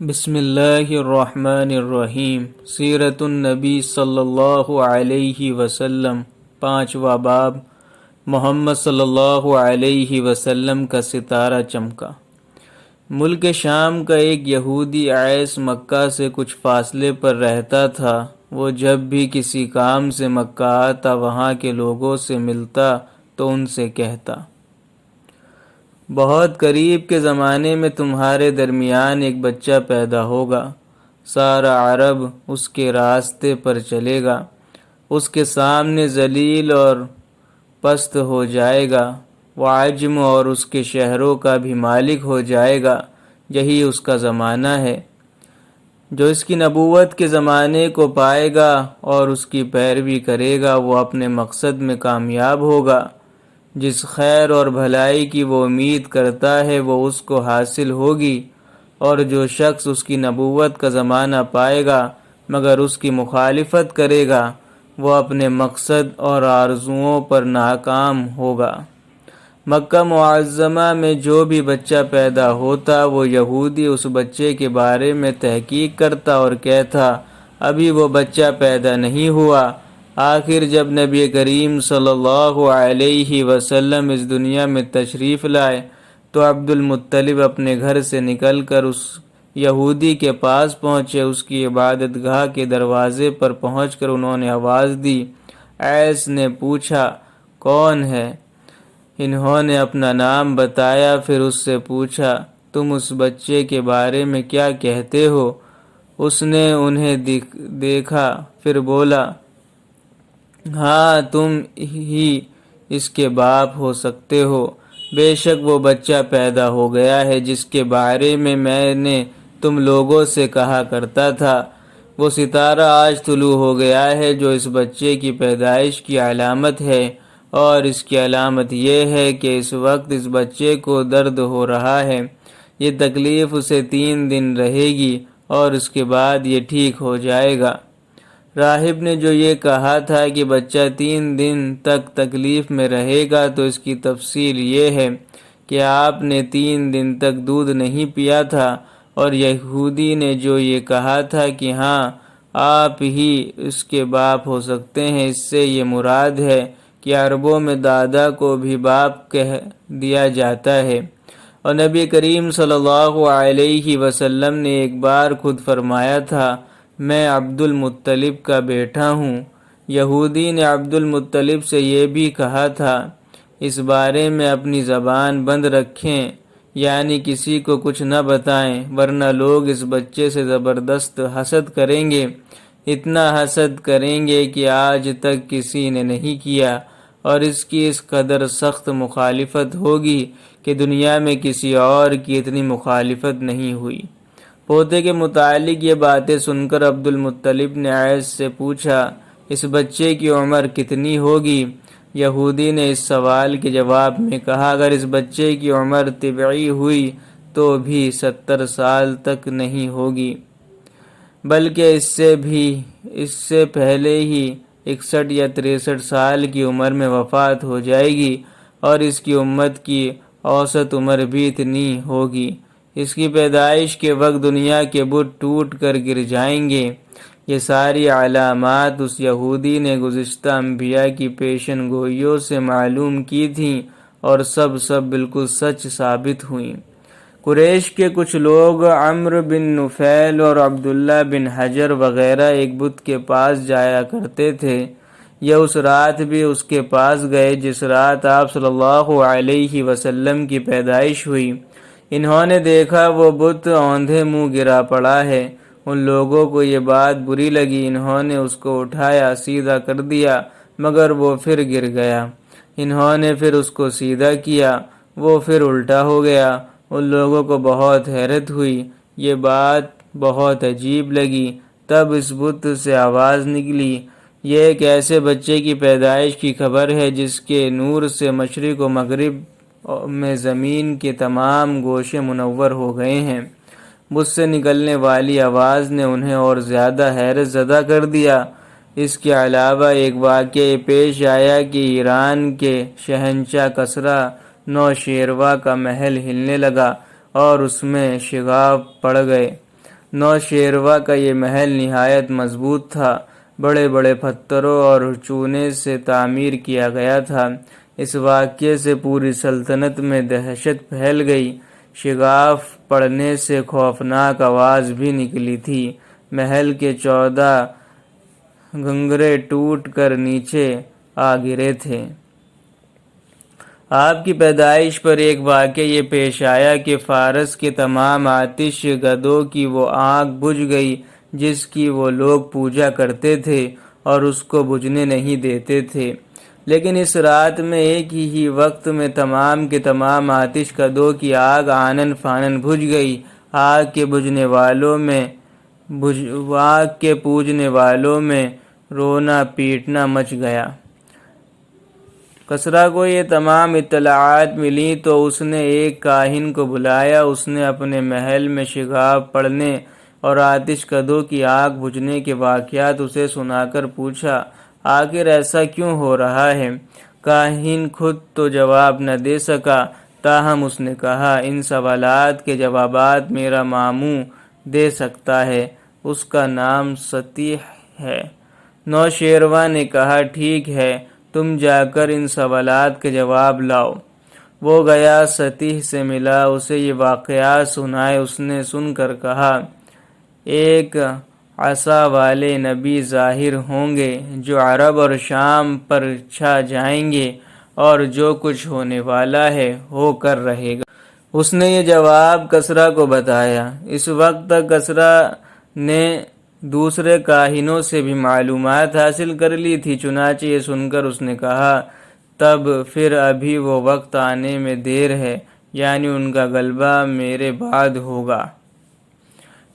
بسم اللہ الرحمن الرحیم۔ سیرت النبی صلی اللہ علیہ وسلم، 5واں باب، محمد صلی اللہ علیہ وسلم کا ستارہ چمکا۔ ملک شام کا ایک یہودی عیس مکہ سے کچھ فاصلے پر رہتا تھا۔ وہ جب بھی کسی کام سے مکہ آتا، وہاں کے لوگوں سے ملتا تو ان سے کہتا، بہت قریب کے زمانے میں تمہارے درمیان ایک بچہ پیدا ہوگا، سارا عرب اس کے راستے پر چلے گا، اس کے سامنے ذلیل اور پست ہو جائے گا، وہ عجم اور اس کے شہروں کا بھی مالک ہو جائے گا۔ یہی اس کا زمانہ ہے۔ جو اس کی نبوت کے زمانے کو پائے گا اور اس کی پیروی کرے گا، وہ اپنے مقصد میں کامیاب ہوگا۔ جس خیر اور بھلائی کی وہ امید کرتا ہے، وہ اس کو حاصل ہوگی، اور جو شخص اس کی نبوت کا زمانہ پائے گا مگر اس کی مخالفت کرے گا، وہ اپنے مقصد اور آرزوؤں پر ناکام ہوگا۔ مکہ معظمہ میں جو بھی بچہ پیدا ہوتا، وہ یہودی اس بچے کے بارے میں تحقیق کرتا اور کہتا، ابھی وہ بچہ پیدا نہیں ہوا۔ آخر جب نبی کریم صلی اللہ علیہ وسلم اس دنیا میں تشریف لائے تو عبد المطلب اپنے گھر سے نکل کر اس یہودی کے پاس پہنچے۔ اس کی عبادت گاہ کے دروازے پر پہنچ کر انہوں نے آواز دی۔ عیس نے پوچھا، کون ہے؟ انہوں نے اپنا نام بتایا۔ پھر اس سے پوچھا، تم اس بچے کے بارے میں کیا کہتے ہو؟ اس نے انہیں دیکھا، پھر بولا، ہاں، تم ہی اس کے باپ ہو سکتے ہو۔ بے شک وہ بچہ پیدا ہو گیا ہے جس کے بارے میں نے تم لوگوں سے کہا کرتا تھا۔ وہ ستارہ آج طلوع ہو گیا ہے جو اس بچے کی پیدائش کی علامت ہے، اور اس کی علامت یہ ہے کہ اس وقت اس بچے کو درد ہو رہا ہے۔ یہ تکلیف اسے 3 دن رہے گی اور اس کے بعد یہ ٹھیک ہو جائے گا۔ راہب نے جو یہ کہا تھا کہ بچہ 3 دن تک تکلیف میں رہے گا، تو اس کی تفصیل یہ ہے کہ آپ نے 3 دن تک دودھ نہیں پیا تھا، اور یہودی نے جو یہ کہا تھا کہ ہاں، آپ ہی اس کے باپ ہو سکتے ہیں، اس سے یہ مراد ہے کہ عربوں میں دادا کو بھی باپ کہہ دیا جاتا ہے۔ اور نبی کریم صلی اللہ علیہ وسلم نے ایک بار خود فرمایا تھا، میں عبد المطلب کا بیٹا ہوں۔ یہودی نے عبد المطلب سے یہ بھی کہا تھا، اس بارے میں اپنی زبان بند رکھیں، یعنی کسی کو کچھ نہ بتائیں، ورنہ لوگ اس بچے سے زبردست حسد کریں گے، اتنا حسد کریں گے کہ آج تک کسی نے نہیں کیا، اور اس کی اس قدر سخت مخالفت ہوگی کہ دنیا میں کسی اور کی اتنی مخالفت نہیں ہوئی۔ پوتے کے متعلق یہ باتیں سن کر عبد المطلب نے عیس سے پوچھا، اس بچے کی عمر کتنی ہوگی؟ یہودی نے اس سوال کے جواب میں کہا، اگر اس بچے کی عمر طبیعی ہوئی تو بھی 70 سال تک نہیں ہوگی، بلکہ اس سے پہلے ہی 61 یا 63 سال کی عمر میں وفات ہو جائے گی، اور اس کی امت کی اوسط عمر بھی اتنی ہوگی۔ اس کی پیدائش کے وقت دنیا کے بت ٹوٹ کر گر جائیں گے۔ یہ ساری علامات اس یہودی نے گزشتہ انبیاء کی پیشن گوئیوں سے معلوم کی تھیں، اور سب بالکل سچ ثابت ہوئیں۔ قریش کے کچھ لوگ عمرو بن نفیل اور عبداللہ بن حجر وغیرہ ایک بت کے پاس جایا کرتے تھے۔ یہ اس رات بھی اس کے پاس گئے جس رات آپ صلی اللہ علیہ وسلم کی پیدائش ہوئی۔ انہوں نے دیکھا وہ بت اوندھے منہ گرا پڑا ہے۔ ان لوگوں کو یہ بات بری لگی، انہوں نے اس کو اٹھایا، سیدھا کر دیا، مگر وہ پھر گر گیا۔ انہوں نے پھر اس کو سیدھا کیا، وہ پھر الٹا ہو گیا۔ ان لوگوں کو بہت حیرت ہوئی، یہ بات بہت عجیب لگی۔ تب اس بت سے آواز نکلی، یہ ایک ایسے بچے کی پیدائش کی خبر ہے جس کے نور سے مشرق و مغرب میں زمین کے تمام گوشے منور ہو گئے ہیں۔ بت سے نکلنے والی آواز نے انہیں اور زیادہ حیرت زدہ کر دیا۔ اس کے علاوہ ایک واقعہ پیش آیا کہ ایران کے شہنشاہ کسریٰ نوشیروہ کا محل ہلنے لگا اور اس میں شگاف پڑ گئے۔ نوشیروہ کا یہ محل نہایت مضبوط تھا، بڑے بڑے پتھروں اور چونے سے تعمیر کیا گیا تھا۔ اس واقعے سے پوری سلطنت میں دہشت پھیل گئی، شگاف پڑنے سے خوفناک آواز بھی نکلی تھی، محل کے 14 گھنگرے ٹوٹ کر نیچے آ گرے تھے۔ آپ کی پیدائش پر ایک واقعہ یہ پیش آیا کہ فارس کے تمام آتش گدوں کی وہ آگ بجھ گئی جس کی وہ لوگ پوجا کرتے تھے اور اس کو بجھنے نہیں دیتے تھے، لیکن اس رات میں ایک ہی وقت میں تمام کے تمام آتش گدوں کی آگ آنن فانن بجھ گئی۔ آگ کے پوجنے والوں میں رونا پیٹنا مچ گیا۔ کسریٰ کو یہ تمام اطلاعات ملیں تو اس نے ایک کاہن کو بلایا۔ اس نے اپنے محل میں شگاف پڑنے اور آتش کدوں کی آگ بجھنے کے واقعات اسے سنا کر پوچھا، آخر ایسا کیوں ہو رہا ہے؟ کاہن خود تو جواب نہ دے سکا، تاہم اس نے کہا، ان سوالات کے جوابات میرا ماموں دے سکتا ہے، اس کا نام ستیح ہے۔ نوشیروہ نے کہا، ٹھیک ہے، تم جا کر ان سوالات کے جواب لاؤ۔ وہ گیا، ستیح سے ملا، اسے یہ واقعات سنائے۔ اس نے سن کر کہا، ایک عصا والے نبی ظاہر ہوں گے جو عرب اور شام پر چھا جائیں گے، اور جو کچھ ہونے والا ہے ہو کر رہے گا۔ اس نے یہ جواب کسریٰ کو بتایا۔ اس وقت تک کسریٰ نے دوسرے کاہنوں سے بھی معلومات حاصل کر لی تھی، چنانچہ یہ سن کر اس نے کہا، تب پھر ابھی وہ وقت آنے میں دیر ہے، یعنی ان کا غلبہ میرے بعد ہوگا۔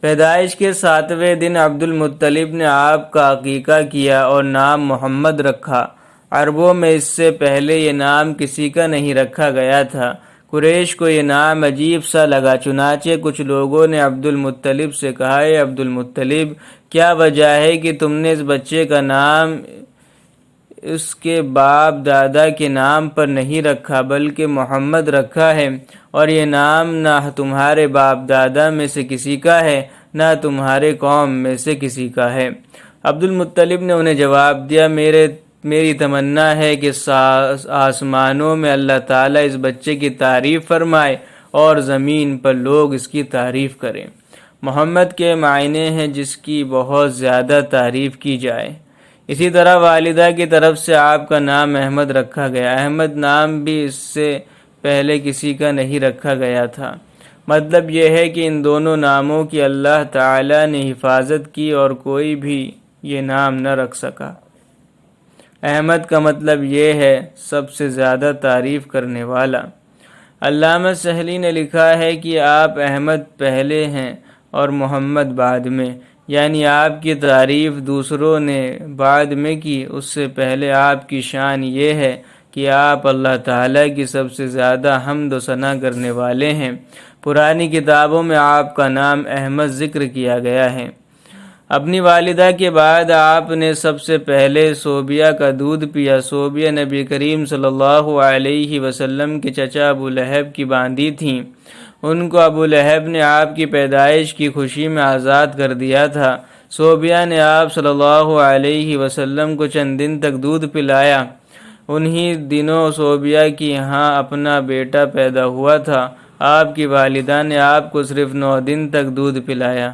پیدائش کے 7ویں دن عبد المطلب نے آپ کا عقیقہ کیا اور نام محمد رکھا۔ عربوں میں اس سے پہلے یہ نام کسی کا نہیں رکھا گیا تھا۔ قریش کو یہ نام عجیب سا لگا، چنانچہ کچھ لوگوں نے عبد المطلب سے کہا، اے عبد المطلب، کیا وجہ ہے کہ تم نے اس بچے کا نام اس کے باپ دادا کے نام پر نہیں رکھا بلکہ محمد رکھا ہے، اور یہ نام نہ تمہارے باپ دادا میں سے کسی کا ہے نہ تمہارے قوم میں سے کسی کا ہے؟ عبد المطلب نے انہیں جواب دیا، میری تمنا ہے کہ آسمانوں میں اللہ تعالیٰ اس بچے کی تعریف فرمائے اور زمین پر لوگ اس کی تعریف کریں۔ محمد کے معنی ہیں جس کی بہت زیادہ تعریف کی جائے۔ اسی طرح والدہ کی طرف سے آپ کا نام احمد رکھا گیا۔ احمد نام بھی اس سے پہلے کسی کا نہیں رکھا گیا تھا۔ مطلب یہ ہے کہ ان دونوں ناموں کی اللہ تعالیٰ نے حفاظت کی اور کوئی بھی یہ نام نہ رکھ سکا۔ احمد کا مطلب یہ ہے سب سے زیادہ تعریف کرنے والا۔ علامہ سہلی نے لکھا ہے کہ آپ احمد پہلے ہیں اور محمد بعد میں، یعنی آپ کی تعریف دوسروں نے بعد میں کی، اس سے پہلے آپ کی شان یہ ہے کہ آپ اللہ تعالیٰ کی سب سے زیادہ حمد و ثنا کرنے والے ہیں۔ پرانی کتابوں میں آپ کا نام احمد ذکر کیا گیا ہے۔ اپنی والدہ کے بعد آپ نے سب سے پہلے صوبیہ کا دودھ پیا۔ صوبیہ نبی کریم صلی اللہ علیہ وسلم کے چچا ابو لہب کی باندھی تھیں۔ ان کو ابو لہب نے آپ کی پیدائش کی خوشی میں آزاد کر دیا تھا۔ صوبیہ نے آپ صلی اللہ علیہ وسلم کو چند دن تک دودھ پلایا۔ انہی دنوں صوبیہ کی یہاں اپنا بیٹا پیدا ہوا تھا۔ آپ کی والدہ نے آپ کو صرف 9 دن تک دودھ پلایا،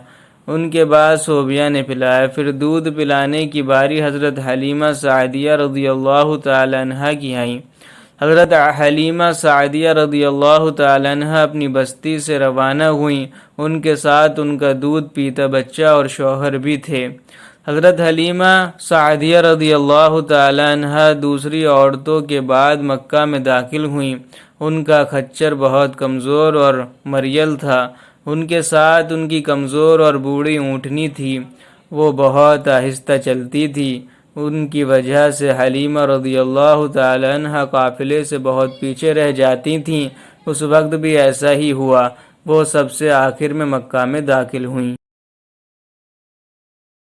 ان کے بعد صوبیہ نے پلایا۔ پھر دودھ پلانے کی باری حضرت حلیمہ سعدیہ رضی اللہ تعالی عنہ کی آئی۔ حضرت حلیمہ سعدیہ رضی اللہ تعالی عنہ اپنی بستی سے روانہ ہوئیں، ان کے ساتھ ان کا دودھ پیتا بچہ اور شوہر بھی تھے۔ حضرت حلیمہ سعدیہ رضی اللہ تعالی عنہ دوسری عورتوں کے بعد مکہ میں داخل ہوئیں۔ ان کا خچر بہت کمزور اور مریل تھا، ان کے ساتھ ان کی کمزور اور بوڑھی اونٹنی تھی، وہ بہت آہستہ چلتی تھی۔ ان کی وجہ سے حلیمہ رضی اللہ تعالی عنہ قافلے سے بہت پیچھے رہ جاتی تھیں۔ اس وقت بھی ایسا ہی ہوا، وہ سب سے آخر میں مکہ میں داخل ہوئیں۔